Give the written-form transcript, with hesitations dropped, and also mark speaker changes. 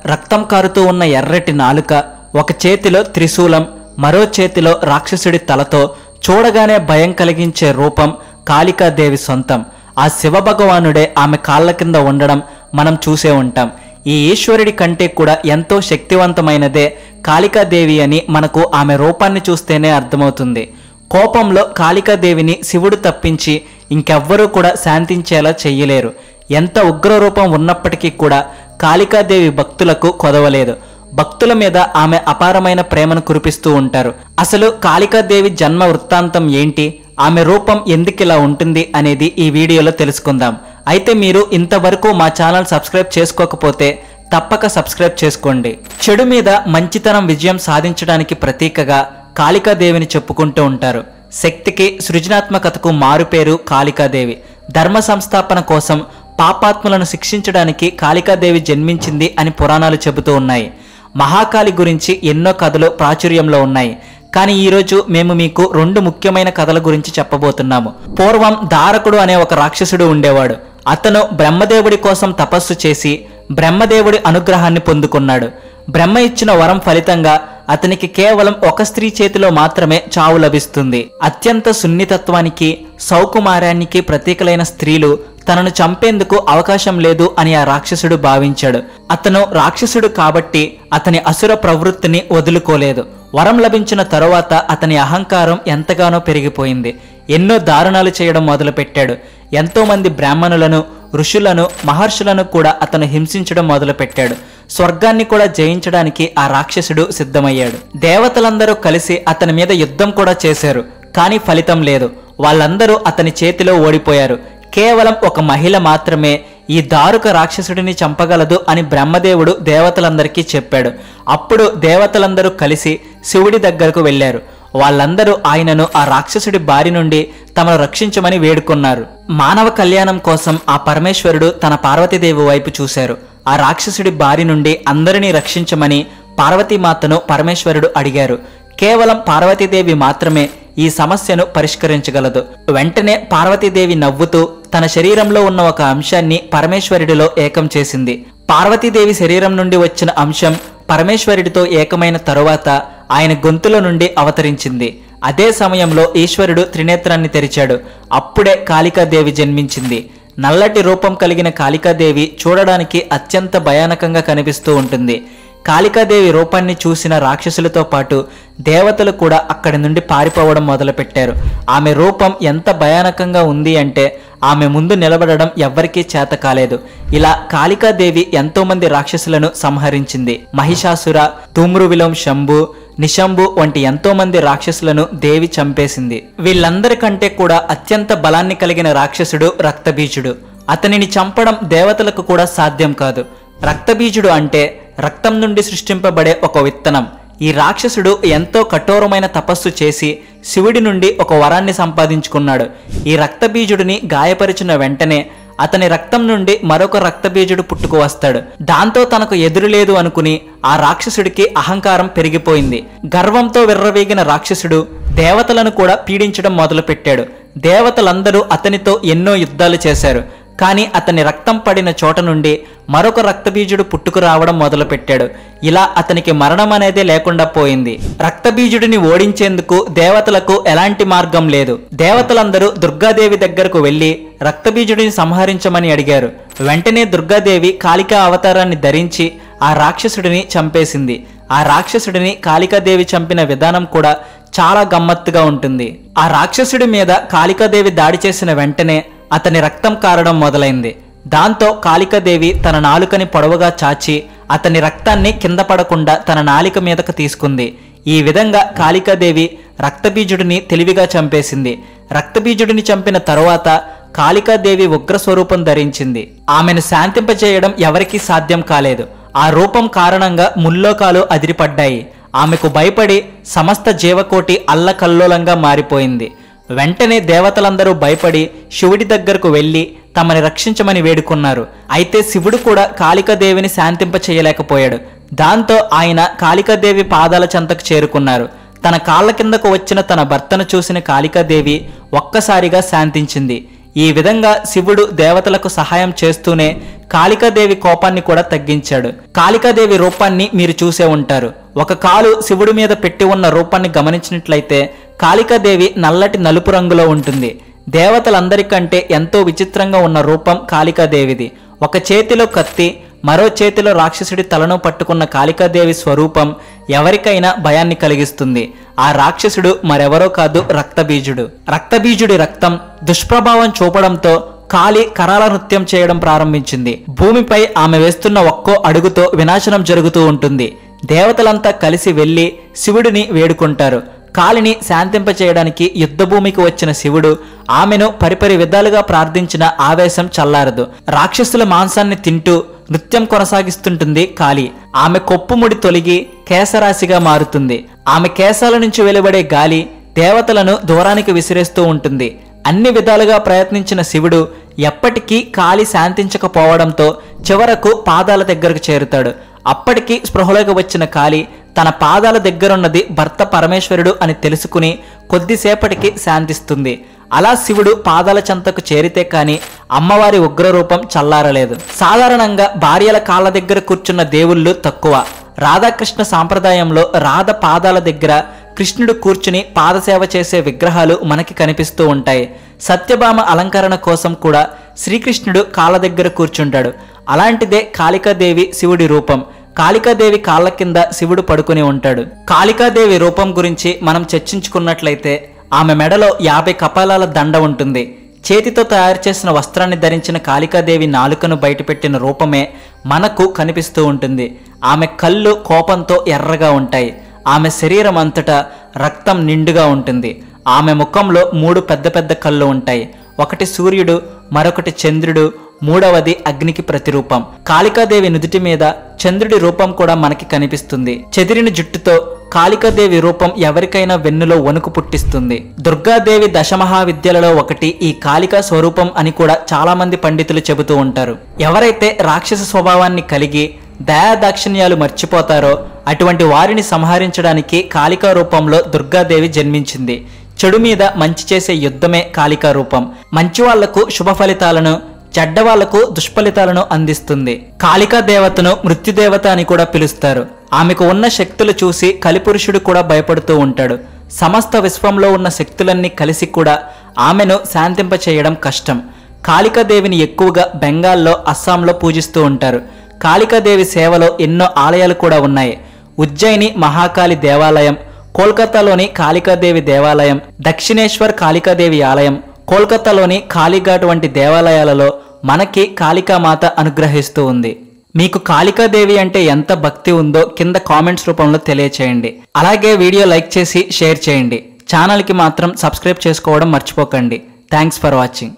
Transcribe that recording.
Speaker 1: రక్తం కారుతూ ఉన్న ఎర్రటి నాలుక, ఒక చేతిలో త్రిశూలం, మరో చేతిలో రాక్షసుడి తలతో చూడగానే భయం కలిగించే రూపం కాళికాదేవి సొంతం. ఆ శివభగవానుడే ఆమె కాళ్ళ కింద ఉండడం మనం చూసే ఉంటాం. ఈ ఈశ్వరుడి కంటే కూడా ఎంతో శక్తివంతమైనదే కాళికాదేవి అని మనకు ఆమె రూపాన్ని చూస్తేనే అర్థమవుతుంది. కోపంలో కాళికాదేవిని శివుడు తప్పించి ఇంకెవ్వరూ కూడా శాంతించేలా చెయ్యలేరు. ఎంత ఉగ్రరూపం ఉన్నప్పటికీ కూడా కాళికాదేవి భక్తులకు కొదవలేదు. భక్తుల మీద ఆమె అపారమైన ప్రేమను కురిపిస్తూ ఉంటారు. అసలు కాళికాదేవి జన్మ వృత్తాంతం ఏంటి, ఆమె రూపం ఎందుకిలా ఉంటుంది అనేది ఈ వీడియోలో తెలుసుకుందాం. అయితే మీరు ఇంతవరకు మా ఛానల్ సబ్స్క్రైబ్ చేసుకోకపోతే తప్పక సబ్స్క్రైబ్ చేసుకోండి. చెడు మీద మంచితనం విజయం సాధించడానికి ప్రతీకగా కాళికాదేవిని చెప్పుకుంటూ ఉంటారు. శక్తికి, సృజనాత్మకతకు మారుపేరు కాళికాదేవి. ధర్మ సంస్థాపన కోసం పాపాత్ములను శిక్షించడానికి కాళికాదేవి జన్మించింది అని పురాణాలు చెబుతూ ఉన్నాయి. మహాకాళి గురించి ఎన్నో కథలు ప్రాచుర్యంలో ఉన్నాయి. కానీ ఈరోజు మేము మీకు రెండు ముఖ్యమైన కథల గురించి చెప్పబోతున్నాము. పూర్వం దారకుడు అనే ఒక రాక్షసుడు ఉండేవాడు. అతను బ్రహ్మదేవుడి కోసం తపస్సు చేసి బ్రహ్మదేవుడి అనుగ్రహాన్ని పొందుకున్నాడు. బ్రహ్మ ఇచ్చిన వరం ఫలితంగా అతనికి కేవలం ఒక స్త్రీ చేతిలో మాత్రమే చావు లభిస్తుంది. అత్యంత సున్నితత్వానికి, సౌకుమార్యానికి ప్రతీకలైన స్త్రీలు తనను చంపేందుకు అవకాశం లేదు అని ఆ రాక్షసుడు భావించాడు. అతను రాక్షసుడు కాబట్టి అతని అసుర ప్రవృత్తిని వదులుకోలేదు. వరం లభించిన తరువాత అతని అహంకారం ఎంతగానో పెరిగిపోయింది. ఎన్నో దారుణాలు చేయడం మొదలుపెట్టాడు. ఎంతో మంది బ్రాహ్మణులను, ఋషులను, మహర్షులను కూడా అతను హింసించడం మొదలుపెట్టాడు. స్వర్గాన్ని కూడా జయించడానికి ఆ రాక్షసుడు సిద్ధమయ్యాడు. దేవతలందరూ కలిసి అతని మీద యుద్ధం కూడా చేశారు. కానీ ఫలితం లేదు. వాళ్ళందరూ అతని చేతిలో ఓడిపోయారు. కేవలం ఒక మహిళ మాత్రమే ఈ దారుక రాక్షసుడిని చంపగలదు అని బ్రహ్మదేవుడు దేవతలందరికీ చెప్పాడు. అప్పుడు దేవతలందరూ కలిసి శివుడి దగ్గరకు వెళ్లారు. వాళ్ళందరూ ఆయనను ఆ రాక్షసుడి బారి నుండి తమను రక్షించమని వేడుకున్నారు. మానవ కళ్యాణం కోసం ఆ పరమేశ్వరుడు తన పార్వతీదేవి వైపు చూశారు. ఆ రాక్షసుడి బారి నుండి అందరినీ రక్షించమని పార్వతీమాతను పరమేశ్వరుడు అడిగారు. కేవలం పార్వతీదేవి మాత్రమే ఈ సమస్యను పరిష్కరించగలదు. వెంటనే పార్వతీదేవి నవ్వుతూ తన శరీరంలో ఉన్న ఒక అంశాన్ని పరమేశ్వరుడిలో ఏకం చేసింది. పార్వతీదేవి శరీరం నుండి వచ్చిన అంశం పరమేశ్వరుడితో ఏకమైన తరువాత ఆయన గొంతులో నుండి అవతరించింది. అదే సమయంలో ఈశ్వరుడు త్రినేత్రాన్ని తెరిచాడు. అప్పుడే కాళికాదేవి జన్మించింది. నల్లటి రూపం కలిగిన కాళికాదేవి చూడడానికి అత్యంత భయానకంగా కనిపిస్తూ ఉంటుంది. కాళికాదేవి రూపాన్ని చూసిన రాక్షసులతో పాటు దేవతలు కూడా అక్కడి నుండి పారిపోవడం మొదలుపెట్టారు. ఆమె రూపం ఎంత భయానకంగా ఉంది అంటే ఆమె ముందు నిలబడడం ఎవ్వరికీ చేత కాలేదు. ఇలా కాళికాదేవి ఎంతో మంది రాక్షసులను సంహరించింది. మహిషాసుర, ధూమ్రవిలోం శంభు, నిశంభు వంటి ఎంతో మంది రాక్షసులను దేవి చంపేసింది. వీళ్ళందరికంటే కూడా అత్యంత బలాన్ని కలిగిన రాక్షసుడు రక్తబీజుడు. అతనిని చంపడం దేవతలకు కూడా సాధ్యం కాదు. రక్తబీజుడు అంటే రక్తం నుండి సృష్టింపబడే ఒక విత్తనం. ఈ రాక్షసుడు ఎంతో కఠోరమైన తపస్సు చేసి శివుడి నుండి ఒక వరాన్ని సంపాదించుకున్నాడు. ఈ రక్తబీజుడిని గాయపరిచిన వెంటనే అతని రక్తం నుండి మరొక రక్తబీజుడు పుట్టుకు వస్తాడు. దాంతో తనకు ఎదురు లేదు అనుకుని ఆ రాక్షసుడికి అహంకారం పెరిగిపోయింది. గర్వంతో విర్రవీగిన రాక్షసుడు దేవతలను కూడా పీడించడం మొదలుపెట్టాడు. దేవతలందరూ అతనితో ఎన్నో యుద్ధాలు చేశారు. కానీ అతని రక్తం పడిన చోట నుండి మరొక రక్తబీజుడు పుట్టుకు రావడం మొదలుపెట్టాడు. ఇలా అతనికి మరణం అనేదే లేకుండా పోయింది. రక్తబీజుడిని ఓడించేందుకు దేవతలకు ఎలాంటి మార్గం లేదు. దేవతలందరూ దుర్గాదేవి దగ్గరకు వెళ్లి రక్తబీజుడిని సంహరించమని అడిగారు. వెంటనే దుర్గాదేవి కాళికా అవతారాన్ని ధరించి ఆ రాక్షసుడిని చంపేసింది. ఆ రాక్షసుడిని కాళికాదేవి చంపిన విధానం కూడా చాలా గమ్మత్తుగా ఉంటుంది. ఆ రాక్షసుడి మీద కాళికాదేవి దాడి చేసిన వెంటనే అతని రక్తం కారడం మొదలైంది. దాంతో కాళికాదేవి తన నాలుకని పొడవుగా చాచి అతని రక్తాన్ని కింద పడకుండా తన నాలిక మీదకు తీసుకుంది. ఈ విధంగా కాళికాదేవి రక్తబీజుడిని తెలివిగా చంపేసింది. రక్తబీజుడిని చంపిన తరువాత కాళికాదేవి ఉగ్ర స్వరూపం ధరించింది. ఆమెను శాంతింపజేయడం ఎవరికీ సాధ్యం కాలేదు. ఆ రూపం కారణంగా ముల్లోకాలు అదిరిపడ్డాయి. ఆమెకు భయపడి సమస్త జీవకోటి అల్లకల్లోలంగా మారిపోయింది. వెంటనే దేవతలందరూ భయపడి శివుడి దగ్గరకు వెళ్లి తమని రక్షించమని వేడుకున్నారు. అయితే శివుడు కూడా కాళికాదేవిని శాంతింప చేయలేకపోయాడు. దాంతో ఆయన కాళికాదేవి పాదాల చెంతకు చేరుకున్నారు. తన కాళ్ల కిందకు వచ్చిన తన భర్తను చూసిన కాళికాదేవి ఒక్కసారిగా శాంతించింది. ఈ విధంగా శివుడు దేవతలకు సహాయం చేస్తూనే కాళికాదేవి కోపాన్ని కూడా తగ్గించాడు. కాళికాదేవి రూపాన్ని మీరు చూసే ఉంటారు. ఒక కాలు శివుడి మీద పెట్టి ఉన్న రూపాన్ని గమనించినట్లయితే కాళికాదేవి నల్లటి నలుపు రంగులో ఉంటుంది. దేవతలందరికంటే ఎంతో విచిత్రంగా ఉన్న రూపం కాళికాదేవిది. ఒక చేతిలో కత్తి, మరో చేతిలో రాక్షసుడి తలను పట్టుకున్న కాళికాదేవి స్వరూపం ఎవరికైనా భయాన్ని కలిగిస్తుంది. ఆ రాక్షసుడు మరెవరో కాదు, రక్తబీజుడు. రక్తబీజుడి రక్తం దుష్ప్రభావం చూపడంతో కాళి కరాల నృత్యం చేయడం ప్రారంభించింది. భూమిపై ఆమె వేస్తున్న ఒక్కో అడుగుతో వినాశనం జరుగుతూ ఉంటుంది. దేవతలంతా కలిసి వెళ్లి శివుడిని వేడుకుంటారు. కాళిని శాంతింపచేయడానికి యుద్ధభూమికి వచ్చిన శివుడు ఆమెను పరిపరి విధాలుగా ప్రార్థించిన ఆవేశం చల్లారదు. రాక్షసుల మాంసాన్ని తింటూ నృత్యం కొనసాగిస్తుంటుంది కాళి. ఆమె కొప్పుముడి తొలగి కేశరాశిగా మారుతుంది. ఆమె కేశాల నుంచి వెలువడే గాలి దేవతలను దూరానికి విసిరేస్తూ ఉంటుంది. అన్ని విధాలుగా ప్రయత్నించిన శివుడు ఎప్పటికీ కాళి శాంతించకపోవడంతో చివరకు పాదాల దగ్గరకు చేరుతాడు. అప్పటికి స్పృహలోకి వచ్చిన కాళి తన పాదాల దగ్గరున్నది భర్త పరమేశ్వరుడు అని తెలుసుకుని కొద్దిసేపటికి శాంతిస్తుంది. అలా శివుడు పాదాల చెంతకు చేరితే కాని అమ్మవారి ఉగ్రరూపం చల్లారలేదు. సాధారణంగా భార్యల కాళ్ళ దగ్గర కూర్చున్న దేవుళ్ళు తక్కువ. రాధాకృష్ణ సాంప్రదాయంలో రాధ పాదాల దగ్గర కృష్ణుడు కూర్చుని పాదసేవ చేసే విగ్రహాలు మనకి కనిపిస్తూ ఉంటాయి. సత్యభామ అలంకరణ కోసం కూడా శ్రీకృష్ణుడు కాళ్ళ దగ్గర కూర్చుంటాడు. అలాంటిదే కాళికాదేవి శివుడి రూపం. కాళికాదేవి కాళ్ళ కింద శివుడు పడుకుని ఉంటాడు. కాళికాదేవి రూపం గురించి మనం చర్చించుకున్నట్లయితే ఆమె మెడలో 50 కపాలాల దండ ఉంటుంది. చేతితో తయారు చేసిన వస్త్రాన్ని ధరించిన కాళికాదేవి నాలుకను బయటపెట్టిన రూపమే మనకు కనిపిస్తూ ఉంటుంది. ఆమె కళ్ళు కోపంతో ఎర్రగా ఉంటాయి. ఆమె శరీరం అంతటా రక్తం నిండుగా ఉంటుంది. ఆమె ముఖంలో 3 పెద్ద పెద్ద కళ్ళు ఉంటాయి. ఒకటి సూర్యుడు, మరొకటి చంద్రుడు, మూడవది అగ్నికి ప్రతిరూపం. కాళికాదేవి నుదుటి మీద చంద్రుడి రూపం కూడా మనకి కనిపిస్తుంది. చెదిరిన జుట్టుతో కాళికాదేవి రూపం ఎవరికైనా వెన్నులో వణుకు పుట్టిస్తుంది. దుర్గాదేవి దశమహావిద్యలలో ఒకటి ఈ కాళికా స్వరూపం అని కూడా చాలా మంది పండితులు చెబుతూ ఉంటారు. ఎవరైతే రాక్షస స్వభావాన్ని కలిగి దయాదాక్షిణ్యాలు మర్చిపోతారో అటువంటి వారిని సంహరించడానికి కాళికా రూపంలో దుర్గాదేవి జన్మించింది. చెడు మీద మంచి చేసే యుద్ధమే కాళికా రూపం. మంచి వాళ్లకు శుభ ఫలితాలను, చెడ్డవాళ్లకు దుష్ఫలితాలను అందిస్తుంది. కాళికా దేవతను మృత్యుదేవత అని కూడా పిలుస్తారు. ఆమెకు ఉన్న శక్తులు చూసి కలిపురుషుడు కూడా భయపడుతూ ఉంటాడు. సమస్త విశ్వంలో ఉన్న శక్తులన్నీ కలిసి కూడా ఆమెను శాంతింపచేయడం కష్టం. కాళికాదేవిని ఎక్కువగా బెంగాల్లో, అస్సాంలో పూజిస్తూ ఉంటారు. కాళికాదేవి సేవలో ఎన్నో ఆలయాలు కూడా ఉన్నాయి. ఉజ్జయిని మహాకాళి దేవాలయం, కోల్కతాలోని కాళికాదేవి దేవాలయం, దక్షిణేశ్వర్ కాళికాదేవి ఆలయం, కోల్కతాలోని కాళీఘాట్ వంటి దేవాలయాలలో మనకి కాళికామాత అనుగ్రహిస్తూ ఉంది. మీకు కాళికాదేవి అంటే ఎంత భక్తి ఉందో కింద కామెంట్స్ రూపంలో తెలియచేయండి. అలాగే వీడియో లైక్ చేసి షేర్ చేయండి. ఛానల్కి మాత్రం సబ్స్క్రైబ్ చేసుకోవడం మర్చిపోకండి. Thanks for watching.